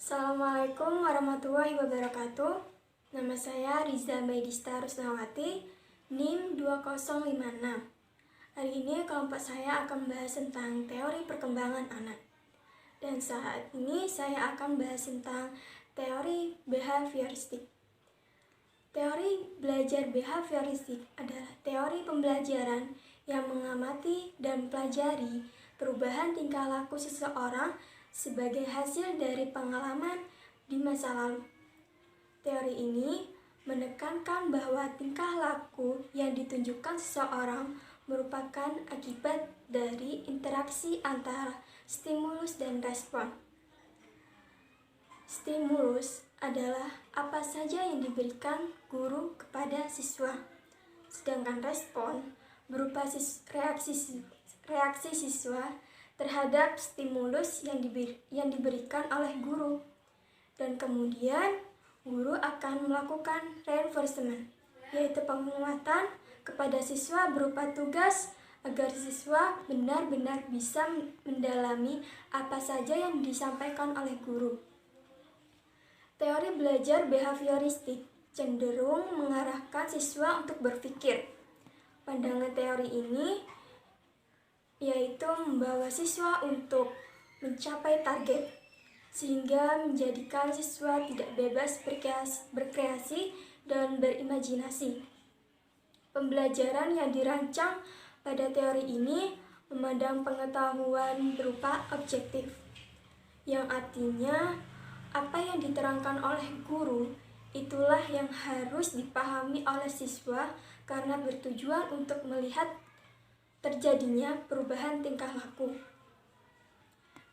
Assalamualaikum warahmatullahi wabarakatuh. Nama saya Riza Maidista Rusnawati, NIM 2056. Hari ini kelompok saya akan membahas tentang teori perkembangan anak. Dan saat ini saya akan membahas tentang teori behavioristik. Teori belajar behavioristik adalah teori pembelajaran yang mengamati dan pelajari perubahan tingkah laku seseorang sebagai hasil dari pengalaman di masa lalu. Teori ini menekankan bahwa tingkah laku yang ditunjukkan seseorang merupakan akibat dari interaksi antara stimulus dan respon. Stimulus adalah apa saja yang diberikan guru kepada siswa, sedangkan respon berupa reaksi siswa terhadap stimulus yang diberikan oleh guru. Dan kemudian guru akan melakukan reinforcement, yaitu penguatan kepada siswa berupa tugas agar siswa benar-benar bisa mendalami apa saja yang disampaikan oleh guru. Teori belajar behavioristik cenderung mengarahkan siswa untuk berpikir. Pandangan teori ini yaitu membawa siswa untuk mencapai target, sehingga menjadikan siswa tidak bebas berkreasi dan berimajinasi. Pembelajaran yang dirancang pada teori ini memandang pengetahuan berupa objektif, yang artinya apa yang diterangkan oleh guru itulah yang harus dipahami oleh siswa karena bertujuan untuk melihat terjadinya perubahan tingkah laku.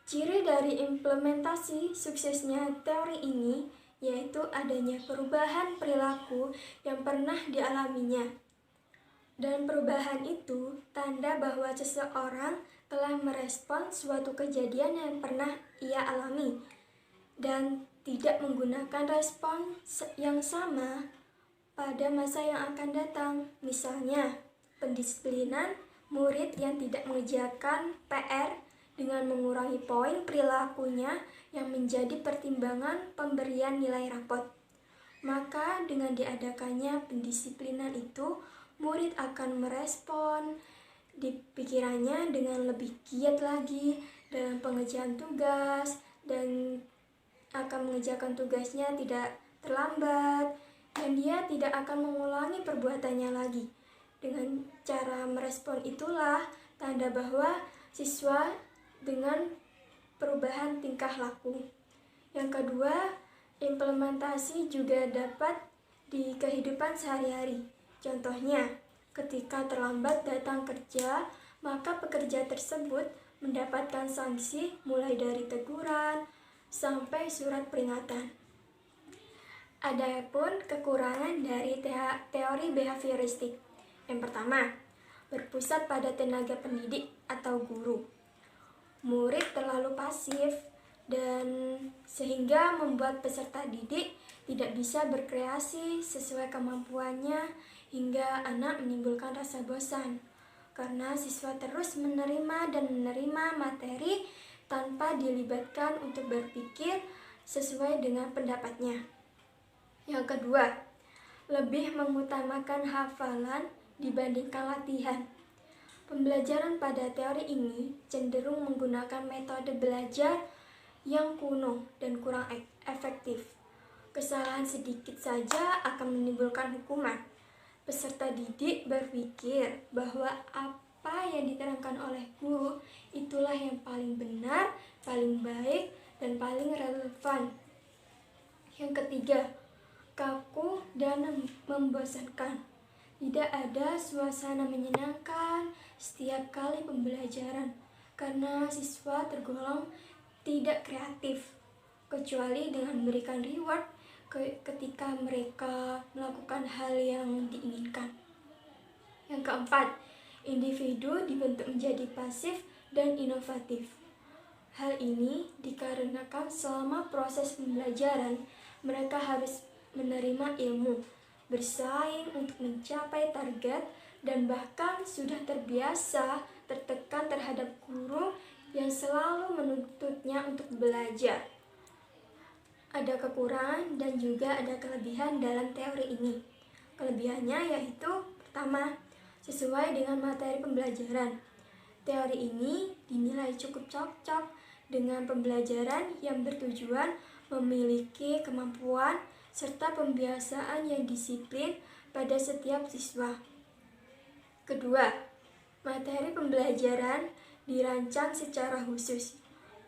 Ciri dari implementasi suksesnya teori ini yaitu adanya perubahan perilaku yang pernah dialaminya. Dan perubahan itu tanda bahwa seseorang telah merespon suatu kejadian yang pernah ia alami dan tidak menggunakan respon yang sama pada masa yang akan datang. Misalnya, pendisiplinan murid yang tidak mengerjakan PR dengan mengurangi poin perilakunya yang menjadi pertimbangan pemberian nilai rapot. Maka dengan diadakannya pendisiplinan itu, murid akan merespon di pikirannya dengan lebih giat lagi dalam pengerjaan tugas dan akan mengerjakan tugasnya tidak terlambat dan dia tidak akan mengulangi perbuatannya lagi. Dengan cara merespon itulah tanda bahwa siswa dengan perubahan tingkah laku. Yang kedua, implementasi juga dapat di kehidupan sehari-hari. Contohnya, ketika terlambat datang kerja, maka pekerja tersebut mendapatkan sanksi mulai dari teguran sampai surat peringatan. Adapun kekurangan dari teori behavioristik. Yang pertama, berpusat pada tenaga pendidik atau guru. Murid terlalu pasif dan sehingga membuat peserta didik tidak bisa berkreasi sesuai kemampuannya hingga anak menimbulkan rasa bosan karena siswa terus menerima materi tanpa dilibatkan untuk berpikir sesuai dengan pendapatnya. Yang kedua, lebih mengutamakan hafalan dibandingkan latihan. Pembelajaran pada teori ini cenderung menggunakan metode belajar yang kuno dan kurang efektif. Kesalahan sedikit saja akan menimbulkan hukuman. Peserta didik berpikir bahwa apa yang diterangkan oleh guru itulah yang paling benar, paling baik, dan paling relevan. Yang ketiga, kaku dan membosankan. Tidak ada suasana menyenangkan setiap kali pembelajaran karena siswa tergolong tidak kreatif kecuali dengan memberikan reward ketika mereka melakukan hal yang diinginkan. Yang keempat, individu dibentuk menjadi pasif dan inovatif. Hal ini dikarenakan selama proses pembelajaran mereka harus menerima ilmu, bersaing untuk mencapai target, dan bahkan sudah terbiasa tertekan terhadap guru yang selalu menuntutnya untuk belajar. Ada kekurangan dan juga ada kelebihan dalam teori ini. Kelebihannya yaitu pertama, sesuai dengan materi pembelajaran. Teori ini dinilai cukup cocok dengan pembelajaran yang bertujuan memiliki kemampuan serta pembiasaan yang disiplin pada setiap siswa. Kedua, materi pembelajaran dirancang secara khusus.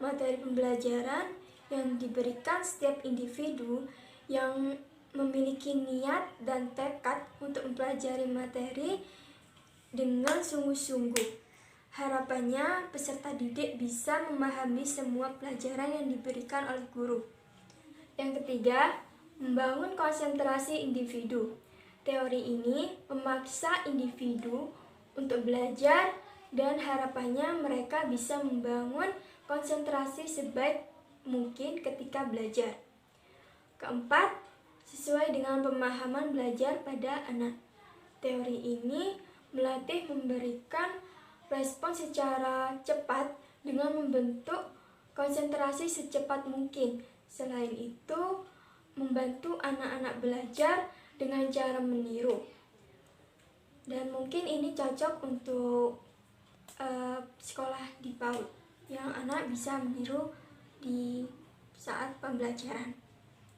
Materi pembelajaran yang diberikan setiap individu yang memiliki niat dan tekad untuk mempelajari materi dengan sungguh-sungguh. Harapannya peserta didik bisa memahami semua pelajaran yang diberikan oleh guru. Yang ketiga, membangun konsentrasi individu. Teori ini memaksa individu untuk belajar dan harapannya mereka bisa membangun konsentrasi sebaik mungkin ketika belajar. Keempat, sesuai dengan pemahaman belajar pada anak. Teori ini melatih memberikan respon secara cepat dengan membentuk konsentrasi secepat mungkin. Selain itu, membantu anak-anak belajar dengan cara meniru. Dan mungkin ini cocok untuk sekolah di PAUD yang anak bisa meniru di saat pembelajaran.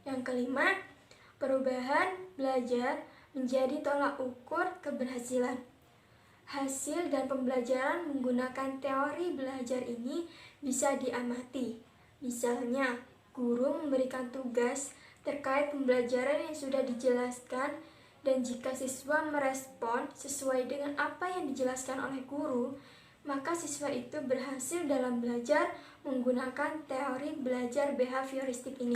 Yang kelima, perubahan belajar menjadi tolak ukur keberhasilan. Hasil dan pembelajaran menggunakan teori belajar ini bisa diamati. Misalnya, guru memberikan tugas terkait pembelajaran yang sudah dijelaskan dan jika siswa merespon sesuai dengan apa yang dijelaskan oleh guru, maka siswa itu berhasil dalam belajar menggunakan teori belajar behavioristik ini.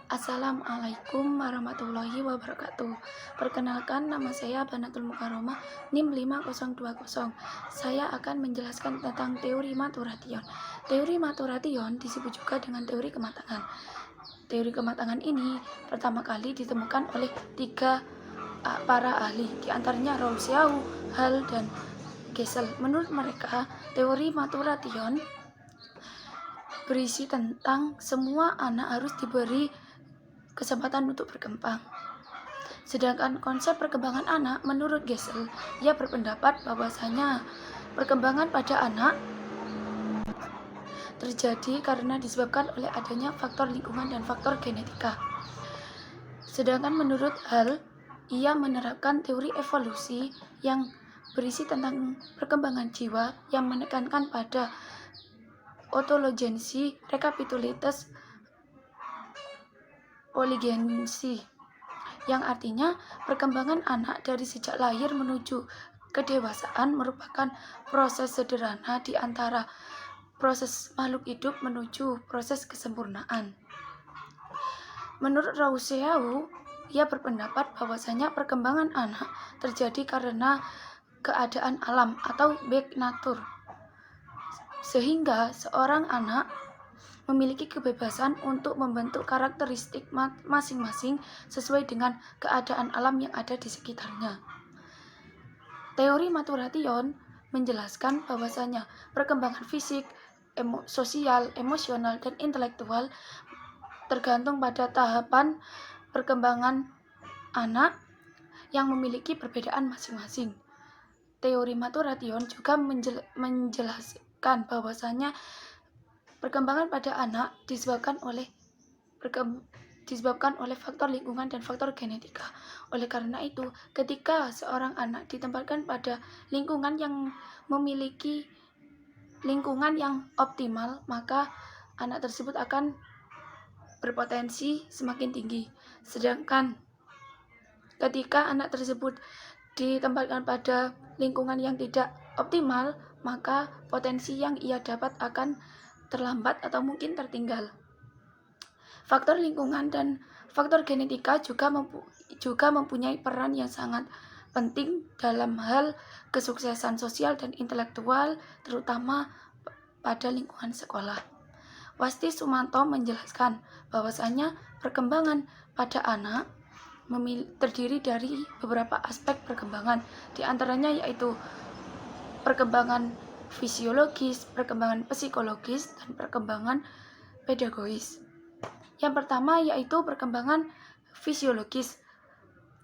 Assalamualaikum warahmatullahi wabarakatuh. Perkenalkan, nama saya Banatul Mukaromah, NIM 5020. Saya akan menjelaskan tentang teori maturation. Teori maturation disebut juga dengan teori kematangan. Teori kematangan ini pertama kali ditemukan oleh tiga para ahli, diantaranya Rousseau, Hall, dan Gesell. Menurut mereka, teori maturation berisi tentang semua anak harus diberi kesempatan untuk berkembang. Sedangkan konsep perkembangan anak menurut Gesell, ia berpendapat bahwasanya perkembangan pada anak terjadi karena disebabkan oleh adanya faktor lingkungan dan faktor genetika. Sedangkan menurut Hall, ia menerapkan teori evolusi yang berisi tentang perkembangan jiwa yang menekankan pada ontologensi, rekapitulitas, poligensi, yang artinya perkembangan anak dari sejak lahir menuju kedewasaan merupakan proses sederhana di antara proses makhluk hidup menuju proses kesempurnaan. Menurut Rousseau, ia berpendapat bahwasanya perkembangan anak terjadi karena keadaan alam atau back nature, sehingga seorang anak memiliki kebebasan untuk membentuk karakteristik masing-masing sesuai dengan keadaan alam yang ada di sekitarnya. Teori maturation menjelaskan bahwasanya perkembangan fisik, sosial, emosional, dan intelektual tergantung pada tahapan perkembangan anak yang memiliki perbedaan masing-masing. Teori maturation juga menjelaskan bahwasanya perkembangan pada anak disebabkan oleh faktor lingkungan dan faktor genetika. Oleh karena itu, ketika seorang anak ditempatkan pada lingkungan yang memiliki lingkungan yang optimal, maka anak tersebut akan berpotensi semakin tinggi. Sedangkan ketika anak tersebut ditempatkan pada lingkungan yang tidak optimal, maka potensi yang ia dapat akan terlambat atau mungkin tertinggal. Faktor lingkungan dan faktor genetika juga mempunyai peran yang sangat penting dalam hal kesuksesan sosial dan intelektual, terutama pada lingkungan sekolah. Wasti Sumanto menjelaskan bahwasanya perkembangan pada anak terdiri dari beberapa aspek perkembangan, di antaranya yaitu perkembangan fisiologis, perkembangan psikologis, dan perkembangan pedagogis. Yang pertama yaitu perkembangan fisiologis.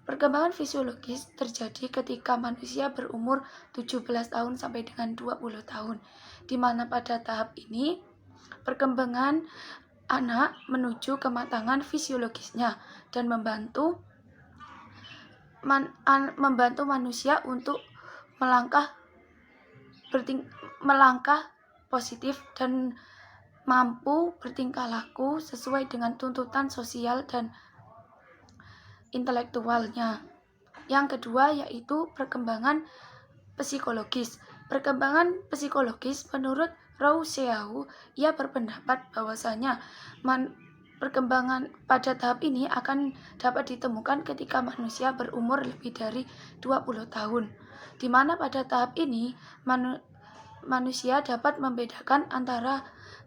Perkembangan fisiologis terjadi ketika manusia berumur 17 tahun sampai dengan 20 tahun, di mana pada tahap ini perkembangan anak menuju kematangan fisiologisnya dan membantu manusia untuk melangkah positif dan mampu bertingkah laku sesuai dengan tuntutan sosial dan intelektualnya. Yang kedua yaitu perkembangan psikologis. Perkembangan psikologis menurut Rousseau, ia berpendapat bahwasanya perkembangan pada tahap ini akan dapat ditemukan ketika manusia berumur lebih dari 20 tahun, di mana pada tahap ini manusia dapat membedakan antara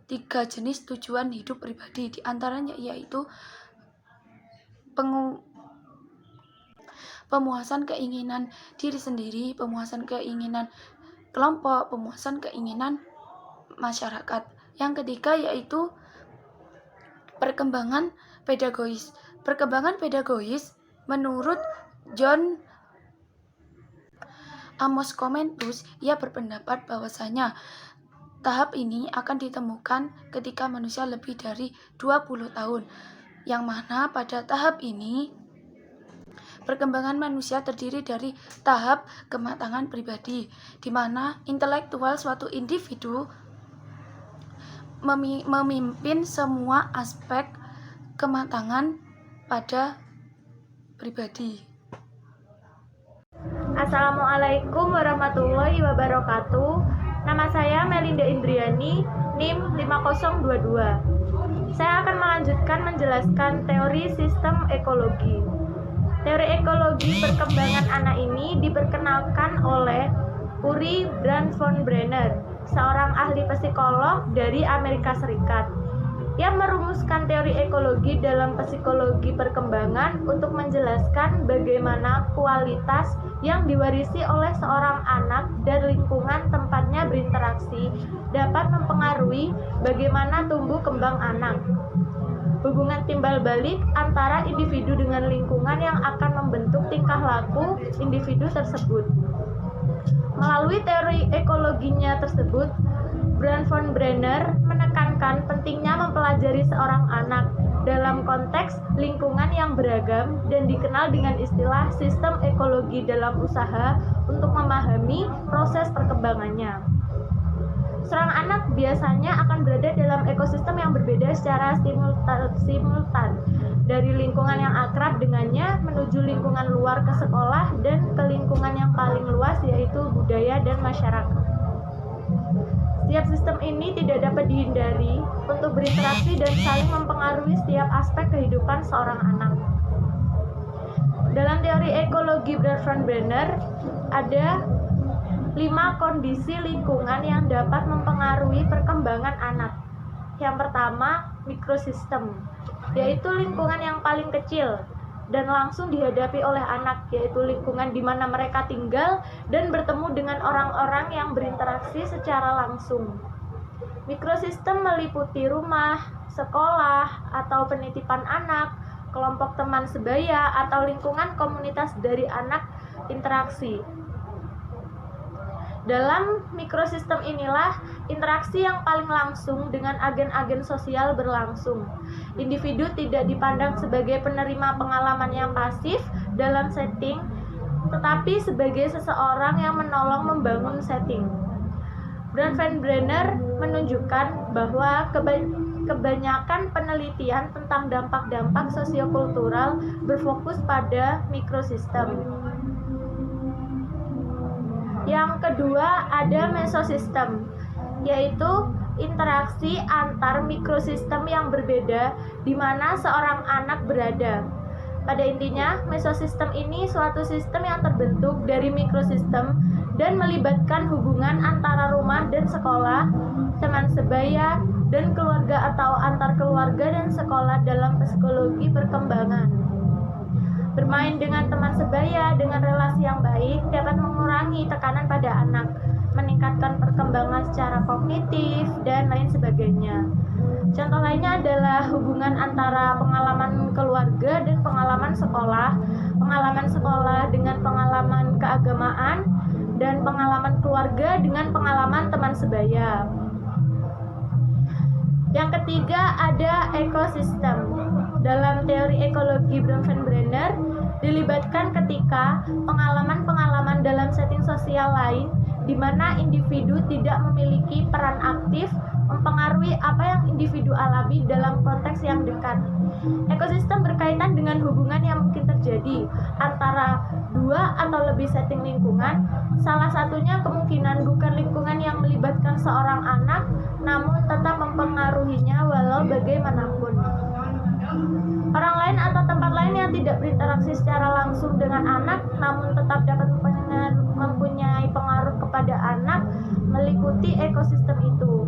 3 jenis tujuan hidup pribadi, di antaranya yaitu pemuasan keinginan diri sendiri, pemuasan keinginan kelompok, pemuasan keinginan masyarakat. Yang ketiga yaitu perkembangan pedagogis. Perkembangan pedagogis menurut John Amos Komentus, ia berpendapat bahwasanya tahap ini akan ditemukan ketika manusia lebih dari 20 tahun, yang mana pada tahap ini perkembangan manusia terdiri dari tahap kematangan pribadi, di mana intelektual suatu individu memimpin semua aspek kematangan pada pribadi. Assalamualaikum warahmatullahi wabarakatuh. Nama saya Melinda Indriani, NIM 5022. Saya akan melanjutkan menjelaskan teori sistem ekologi. Teori ekologi perkembangan anak ini diperkenalkan oleh Uri Brand von Brenner, seorang ahli psikolog dari Amerika Serikat, yang merumuskan teori ekologi dalam psikologi perkembangan untuk menjelaskan bagaimana kualitas yang diwarisi oleh seorang anak dan lingkungan tempatnya berinteraksi dapat mempengaruhi bagaimana tumbuh kembang anak. Hubungan timbal balik antara individu dengan lingkungan yang akan membentuk tingkah laku individu tersebut. Melalui teori ekologinya tersebut, Brand von Brenner menekankan pentingnya mempelajari seorang anak dalam konteks lingkungan yang beragam dan dikenal dengan istilah sistem ekologi dalam usaha untuk memahami proses perkembangannya. Seorang anak biasanya akan berada dalam ekosistem yang berbeda secara simultan, dari lingkungan yang akrab dengannya menuju lingkungan luar ke sekolah dan ke lingkungan yang paling luas yaitu budaya dan masyarakat. Setiap sistem ini tidak dapat dihindari untuk berinteraksi dan saling mempengaruhi setiap aspek kehidupan seorang anak. Dalam teori ekologi Brand von Brenner, ada 5 kondisi lingkungan yang dapat mempengaruhi perkembangan anak. Yang pertama, mikrosistem, yaitu lingkungan yang paling kecil dan langsung dihadapi oleh anak, yaitu lingkungan di mana mereka tinggal dan bertemu dengan orang-orang yang berinteraksi secara langsung. Mikrosistem meliputi rumah, sekolah, atau penitipan anak, kelompok teman sebaya, atau lingkungan komunitas dari anak interaksi. Dalam mikrosistem inilah interaksi yang paling langsung dengan agen-agen sosial berlangsung. Individu tidak dipandang sebagai penerima pengalaman yang pasif dalam setting, tetapi sebagai seseorang yang menolong membangun setting. Brand von Brenner menunjukkan bahwa kebanyakan penelitian tentang dampak-dampak sosiokultural berfokus pada mikrosistem. Yang kedua ada mesosistem, yaitu interaksi antar mikrosistem yang berbeda di mana seorang anak berada. Pada intinya, mesosistem ini suatu sistem yang terbentuk dari mikrosistem dan melibatkan hubungan antara rumah dan sekolah, teman sebaya, dan keluarga atau antar keluarga dan sekolah dalam psikologi perkembangan. Bermain dengan teman sebaya dengan relasi yang baik dapat mengurangi tekanan pada anak, meningkatkan perkembangan secara kognitif, dan lain sebagainya. Contoh lainnya adalah hubungan antara pengalaman keluarga dan pengalaman sekolah dengan pengalaman keagamaan, dan pengalaman keluarga dengan pengalaman teman sebaya. Yang ketiga ada ekosistem. Dalam teori ekologi Bronfenbrenner, dilibatkan ketika pengalaman-pengalaman dalam setting sosial lain di mana individu tidak memiliki peran aktif mempengaruhi apa yang individu alami dalam konteks yang dekat. Ekosistem berkaitan dengan hubungan yang mungkin terjadi antara dua atau lebih setting lingkungan. Salah satunya kemungkinan bukan lingkungan yang melibatkan seorang anak, namun tetap mempengaruhinya walau bagaimanapun. Orang lain atau tempat lain yang tidak berinteraksi secara langsung dengan anak, namun tetap dapat mempunyai pengaruh kepada anak, meliputi ekosistem itu.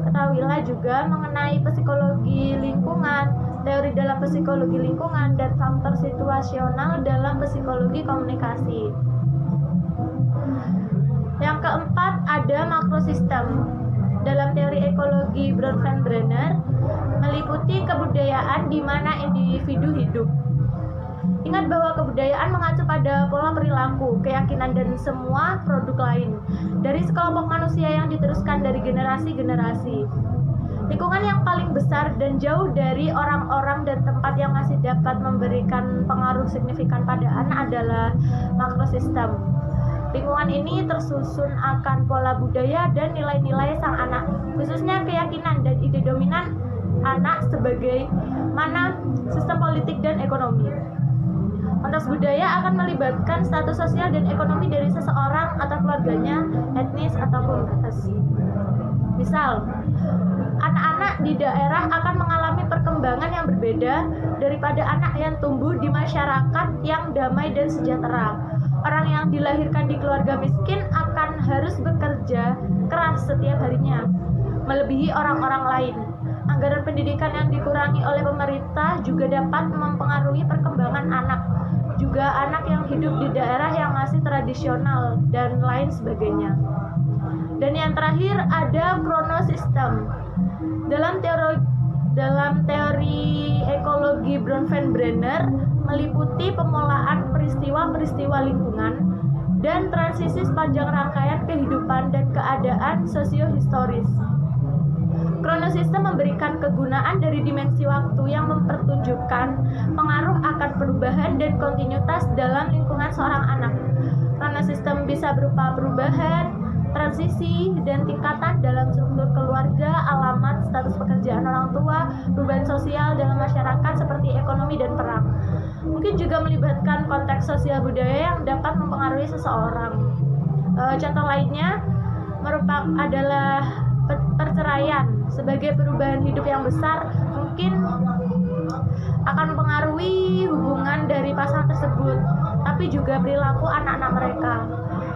Ketahuilah juga mengenai psikologi lingkungan, teori dalam psikologi lingkungan, dan faktor situasional dalam psikologi komunikasi. Yang keempat ada makrosistem. Dalam teori ekologi Bronfenbrenner, meliputi kebudayaan di mana individu hidup. Ingat bahwa kebudayaan mengacu pada pola perilaku, keyakinan, dan semua produk lain dari sekelompok manusia yang diteruskan dari generasi-generasi. Lingkungan yang paling besar dan jauh dari orang-orang dan tempat yang masih dapat memberikan pengaruh signifikan pada anak adalah makrosistem. Lingkungan ini tersusun akan pola budaya dan nilai-nilai sang anak, khususnya keyakinan dan ide dominan anak sebagai mana sistem politik dan ekonomi. Konteks budaya akan melibatkan status sosial dan ekonomi dari seseorang atau keluarganya, etnis ataupun ras. Misal, anak-anak di daerah akan mengalami perkembangan yang berbeda daripada anak yang tumbuh di masyarakat yang damai dan sejahtera. Orang yang dilahirkan di keluarga miskin akan harus bekerja keras setiap harinya, melebihi orang-orang lain. Anggaran pendidikan yang dikurangi oleh pemerintah juga dapat mempengaruhi perkembangan anak, juga anak yang hidup di daerah yang masih tradisional, dan lain sebagainya. Dan yang terakhir ada kronosistem. Dalam teori ekologi Bronfenbrenner, meliputi pemulaan peristiwa-peristiwa lingkungan dan transisi sepanjang rangkaian kehidupan dan keadaan sosiohistoris. Kronosistem memberikan kegunaan dari dimensi waktu yang mempertunjukkan pengaruh akan perubahan dan kontinuitas dalam lingkungan seorang anak. Kronosistem bisa berupa perubahan, transisi, dan tingkatan dalam struktur keluarga, alamat, status pekerjaan orang tua, perubahan sosial dalam masyarakat seperti ekonomi dan perang. Mungkin juga melibatkan konteks sosial budaya yang dapat mempengaruhi seseorang. Contoh lainnya adalah perceraian sebagai perubahan hidup yang besar, mungkin akan mempengaruhi hubungan dari pasangan tersebut, tapi juga perilaku anak-anak mereka.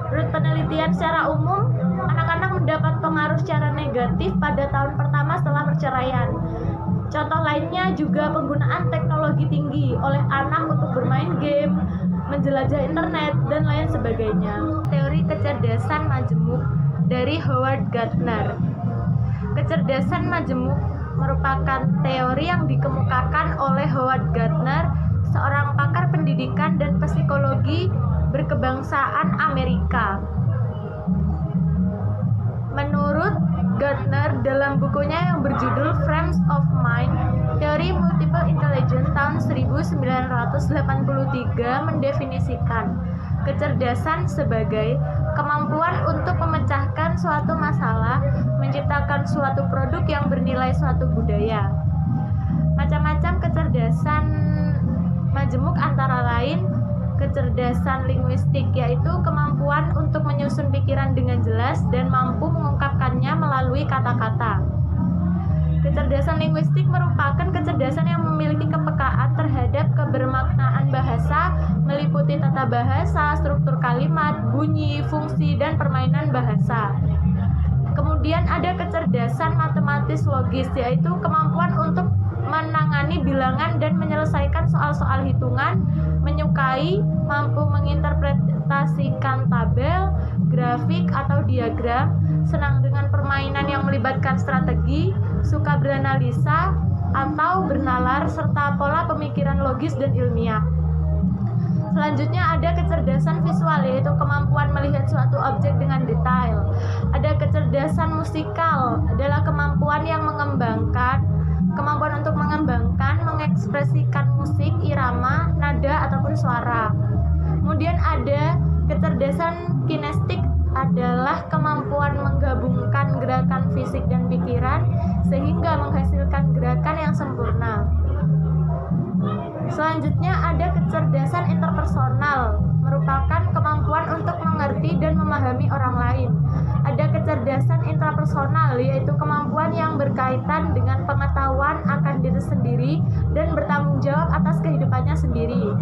Menurut penelitian secara umum, anak-anak mendapat pengaruh secara negatif pada tahun pertama setelah perceraian. Contoh lainnya juga penggunaan teknologi tinggi oleh anak untuk bermain game, menjelajah internet, dan lain sebagainya. Teori kecerdasan majemuk dari Howard Gardner. Kecerdasan majemuk merupakan teori yang dikemukakan oleh Howard Gardner, seorang pakar pendidikan dan psikologi berkebangsaan Amerika. Menurut Gardner, dalam bukunya yang berjudul Frames of Mind, Teori Multiple Intelligence tahun 1983 mendefinisikan kecerdasan sebagai kemampuan untuk memecahkan suatu masalah, menciptakan suatu produk yang bernilai suatu budaya. Macam-macam kecerdasan majemuk antara lain kecerdasan linguistik, yaitu kemampuan untuk menyusun pikiran dengan jelas dan mampu mengungkapkannya melalui kata-kata. Kecerdasan linguistik merupakan kecerdasan yang memiliki kepekaan terhadap kebermaknaan bahasa, meliputi tata bahasa, struktur kalimat, bunyi, fungsi, dan permainan bahasa. Kemudian ada kecerdasan matematis logis, yaitu kemampuan untuk menangani bilangan dan menyelesaikan soal-soal hitungan, menyukai, mampu menginterpretasikan tabel, grafik atau diagram, senang dengan permainan yang melibatkan strategi, suka beranalisa atau bernalar, serta pola pemikiran logis dan ilmiah. Selanjutnya ada kecerdasan visual, yaitu kemampuan melihat suatu objek dengan detail. Ada kecerdasan musikal, adalah kemampuan untuk mengembangkan, mengekspresikan musik, irama, nada, ataupun suara. Kemudian ada kecerdasan kinestik, adalah kemampuan menggabungkan gerakan fisik dan pikiran sehingga menghasilkan gerakan yang sempurna. Selanjutnya ada kecerdasan interpersonal, merupakan kemampuan untuk mengerti dan memahami orang lain. Ada kecerdasan intrapersonal, yaitu kemampuan yang berkaitan dengan pengetahuan akan diri sendiri dan bertanggung jawab atas kehidupannya sendiri.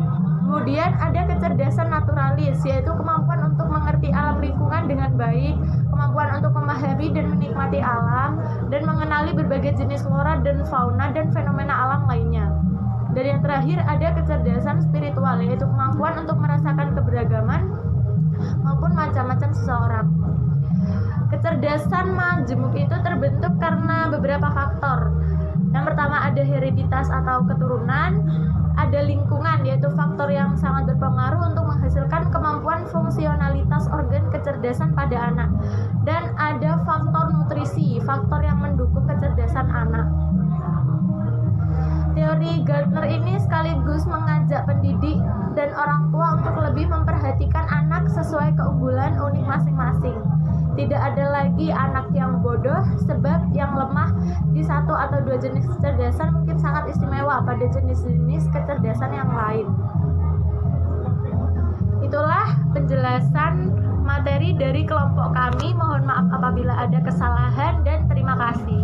Kemudian ada kecerdasan naturalis, yaitu kemampuan untuk mengerti alam lingkungan dengan baik, kemampuan untuk memahami dan menikmati alam, dan mengenali berbagai jenis flora dan fauna dan fenomena alam lainnya. Dan yang terakhir ada kecerdasan spiritual, yaitu kemampuan untuk merasakan keberagaman maupun macam-macam seseorang. Kecerdasan majemuk itu terbentuk karena beberapa faktor. Yang pertama ada hereditas atau keturunan, ada lingkungan, yaitu faktor yang sangat berpengaruh untuk menghasilkan kemampuan fungsionalitas organ kecerdasan pada anak, dan ada faktor nutrisi, faktor yang mendukung kecerdasan anak. Teori Gardner ini sekaligus mengajak pendidik dan orang tua untuk lebih memperhatikan anak sesuai keunggulan unik masing-masing. Tidak ada lagi anak yang bodoh, sebab yang lemah di satu atau dua jenis kecerdasan mungkin sangat istimewa pada jenis-jenis kecerdasan yang lain. Itulah penjelasan materi dari kelompok kami. Mohon maaf apabila ada kesalahan dan terima kasih.